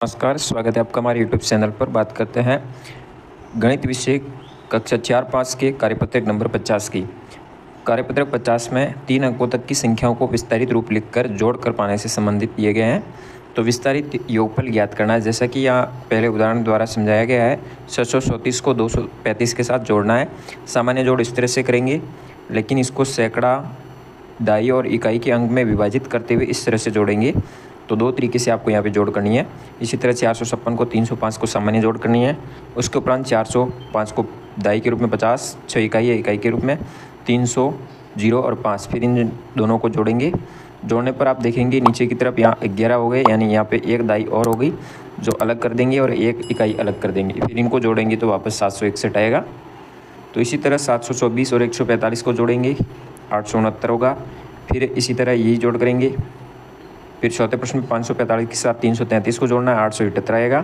नमस्कार, स्वागत है आपका हमारे यूट्यूब चैनल पर। बात करते हैं गणित विषय कक्षा 4-5 के कार्यपत्रक नंबर 50 की। कार्यपत्रक 50 में 3 अंकों तक की संख्याओं को विस्तारित रूप लिखकर जोड़ कर पाने से संबंधित दिए गए हैं। तो विस्तारित योगफल ज्ञात करना है, जैसा कि यहाँ पहले उदाहरण द्वारा समझाया गया है। 634 को 235 के साथ जोड़ना है। सामान्य जोड़ इस तरह से करेंगे, लेकिन इसको सैकड़ा, दाई और इकाई के अंक में विभाजित करते हुए इस तरह से जोड़ेंगे। तो दो तरीके से आपको यहाँ पे जोड़ करनी है। इसी तरह 456 को 305 को सामान्य जोड़ करनी है। उसके उपरांत 405 को दाई के रूप में 50, 6 इकाई है इकाई के रूप में 300, 0 और 5, फिर इन दोनों को जोड़ेंगे। जोड़ने पर आप देखेंगे नीचे की तरफ यहाँ 11 हो गए, यानी यहाँ पे एक दाई और हो गई जो अलग कर देंगे और एक इकाई अलग कर देंगे। फिर इनको जोड़ेंगे तो वापस 761 आएगा। तो इसी तरह 724 और 145 को जोड़ेंगे, 869 होगा। फिर इसी तरह यही जोड़ करेंगे। फिर चौथे प्रश्न में 545 के साथ 333 को जोड़ना है, 878 आएगा।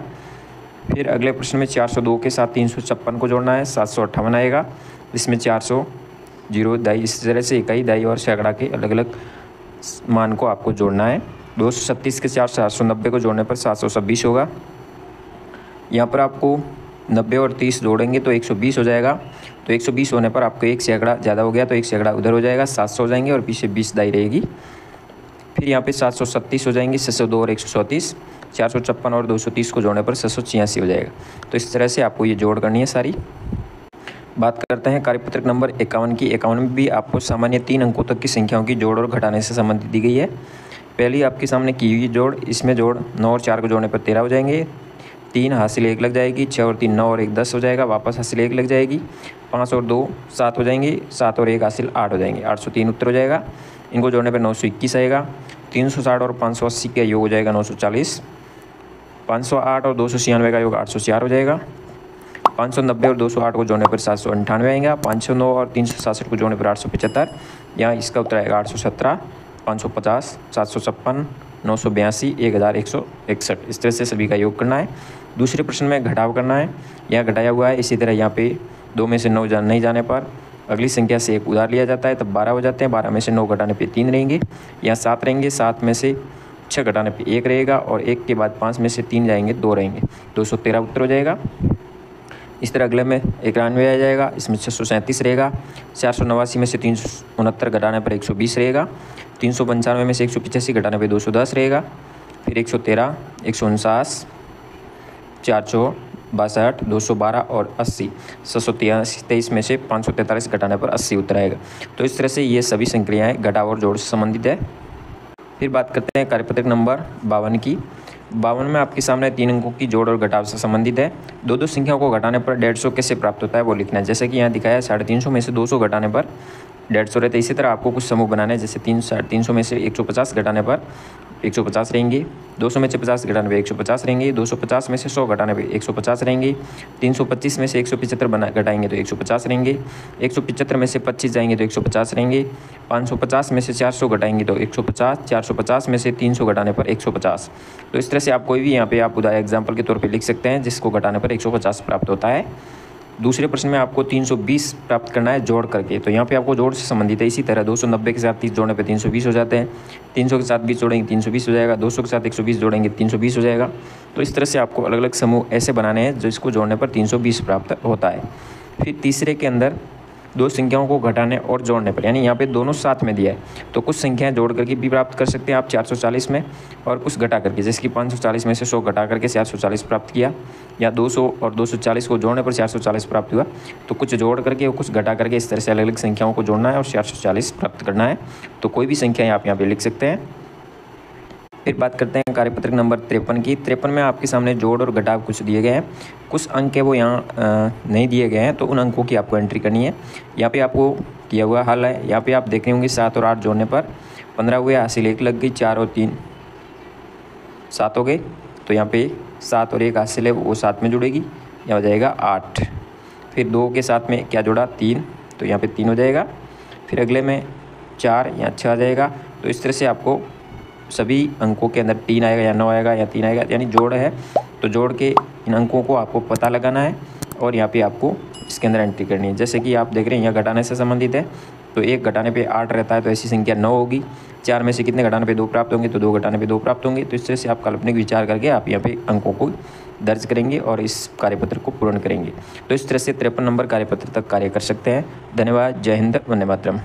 फिर अगले प्रश्न में 402 के साथ 356 को जोड़ना है, 758 आएगा। इसमें 400, 0, दाई, इस तरह से इकाई, दाई और सैकड़ा के अलग अलग मान को आपको जोड़ना है। 236 के साथ 790 को जोड़ने पर 726 होगा। यहाँ पर आपको 90 और 30 जोड़ेंगे तो 120 हो जाएगा। तो 120 होने पर आपको एक सैकड़ा ज़्यादा हो गया, तो एक सैकड़ा उधर हो जाएगा, 700 हो जाएंगे और पीछे 20 दाई रहेगी। फिर यहाँ पे 737 हो जाएंगे, 602 और 134, 456 और 230 को जोड़ने पर 686 हो जाएगा। तो इस तरह से आपको ये जोड़ करनी है सारी। बात करते हैं कार्यपत्रक नंबर 51 की। 51 में भी आपको सामान्य 3 अंकों तक की संख्याओं की जोड़ और घटाने से संबंधित दी गई है। पहली आपके सामने की हुई जोड़, इसमें जोड़ 9 और 4 को जोड़ने पर 13 हो जाएंगे। 3 हासिल 1 लग जाएगी, 6 और 3 9 और 1 10 हो जाएगा, वापस हासिल 1 लग जाएगी। 5 और 2 7 हो जाएंगे, 7 और 1 हासिल 8 हो जाएंगे, 803 उत्तर हो जाएगा। इनको जोड़ने पर 921 आएगा। 360 और 580 का योग हो जाएगा 940। 508 और 296 का योग 804 हो जाएगा। 590 और 208 को जोड़ने पर 798 आएगा। 509 और 367 को जोड़ने पर 875। यहाँ इसका उत्तर आएगा 817, 550, 756, 982, 1161। इस तरह से सभी का योग करना है। दूसरे प्रश्न में घटाव करना है, यहाँ घटाया हुआ है। इसी तरह यहाँ पे 2 में से 9 नहीं जाने पर अगली संख्या से 1 उधार लिया जाता है, तब 12 हो जाते हैं। 12 में से 9 घटाने पे 3 रहेंगे, यहाँ 7 रहेंगे। 7 में से 6 घटाने पे 1 रहेगा और 1 के बाद 5 में से 3 जाएंगे, 2 रहेंगे, 213 उत्तर हो जाएगा। इस तरह अगले में 91 आ जाएगा, इसमें 637 रहेगा। 489 में से 369 घटाने पर 120 रहेगा। 395 में से 185 घटाने पर 210 रहेगा। फिर 113, 149, 462, 212 और 80, 623 में से 543 घटाने पर 80 उत्तर आएगा। तो इस तरह से ये सभी संक्रियाएँ घटाव और जोड़ से संबंधित है। फिर बात करते हैं कार्यपत्रक नंबर 52 की। 52 में आपके सामने 3 अंकों की जोड़ और घटाव से संबंधित है। दो संख्याओं को घटाने पर 150 कैसे प्राप्त होता है वो लिखना है। जैसे कि यहाँ दिखाया है 350 में से 200 घटाने पर 150 रहता है। इसी तरह आपको कुछ समूह बनाना है, जैसे 350 में से 150 घटाने पर 150 रहेंगे, 200 में से 50 घटाने पर 150 रहेंगे, 250 में से 100 घटाने पर 150 रहेंगे, 325 में से 175 घटाएंगे तो 150 रहेंगे, 175 में से 25 जाएंगे तो 150 रहेंगे, 550 में से 400 घटाएंगे तो 150, 450 में से 300 घटाने पर 150। तो इस तरह से आप कोई भी यहाँ पे आप उदाहरण एग्जाम्पल के तौर पे लिख सकते हैं, जिसको घटाने पर 150 प्राप्त होता है। दूसरे प्रश्न में आपको 320 प्राप्त करना है जोड़ करके। तो यहाँ पे आपको जोड़ से संबंधित है। इसी तरह 290 के साथ 30 जोड़ने पे 320 हो जाते हैं। 300 के साथ 20 जोड़ेंगे 320 हो जाएगा। 200 के साथ 120 जोड़ेंगे 320 हो जाएगा। तो इस तरह से आपको अलग अलग समूह ऐसे बनाने हैं जिसको जोड़ने पर 320 प्राप्त होता है। फिर तीसरे के अंदर 2 संख्याओं को घटाने और जोड़ने पर, यानी यहाँ पे दोनों साथ में दिया है, तो कुछ संख्याएं जोड़ करके भी प्राप्त कर सकते हैं आप 440 में, और कुछ घटा करके, जैसे कि 540 में से 100 घटा करके 440 प्राप्त किया, या 200 और 240 को जोड़ने पर 440 प्राप्त हुआ। तो कुछ जोड़ करके और कुछ घटा करके इस तरह से अलग अलग संख्याओं को जोड़ना है और 440 प्राप्त करना है। तो कोई भी संख्या आप यहाँ पे लिख सकते हैं। फिर बात करते हैं कार्यपत्रक नंबर 53 की। 53 में आपके सामने जोड़ और घटाव कुछ दिए गए हैं। कुछ अंक है वो यहाँ नहीं दिए गए हैं, तो उन अंकों की आपको एंट्री करनी है। यहाँ पे आपको किया हुआ हल है। यहाँ पे आप देख रहे होंगे 7 और 8 जोड़ने पर 15 हुए, हासिल 1 लग गई, 4 और 3 7 हो गए। तो यहाँ पे 7 और 1 हासिल है वो 7 में जुड़ेगी, यहाँ हो जाएगा 8। फिर 2 के साथ में क्या जुड़ा 3, तो यहाँ पर 3 हो जाएगा। फिर अगले में 4, यहाँ 6 आ जाएगा। तो इस तरह से आपको सभी अंकों के अंदर 3 आएगा या 9 आएगा या 3 आएगा, यानी जोड़ है तो जोड़ के इन अंकों को आपको पता लगाना है और यहाँ पे आपको इसके अंदर एंट्री करनी है। जैसे कि आप देख रहे हैं यहाँ घटाने से संबंधित है, तो 1 घटाने पे 8 रहता है, तो ऐसी संख्या 9 होगी। 4 में से कितने घटाने पे 2 प्राप्त होंगे, तो 2 घटाने पे 2 प्राप्त होंगे। तो इस तरह से आप काल्पनिक विचार करके आप यहाँ पे अंकों को दर्ज करेंगे और इस कार्यपत्र को पूर्ण करेंगे। तो इस तरह से 53 नंबर कार्यपत्र तक कार्य कर सकते हैं। धन्यवाद। जय हिंद, वंदे मातरम।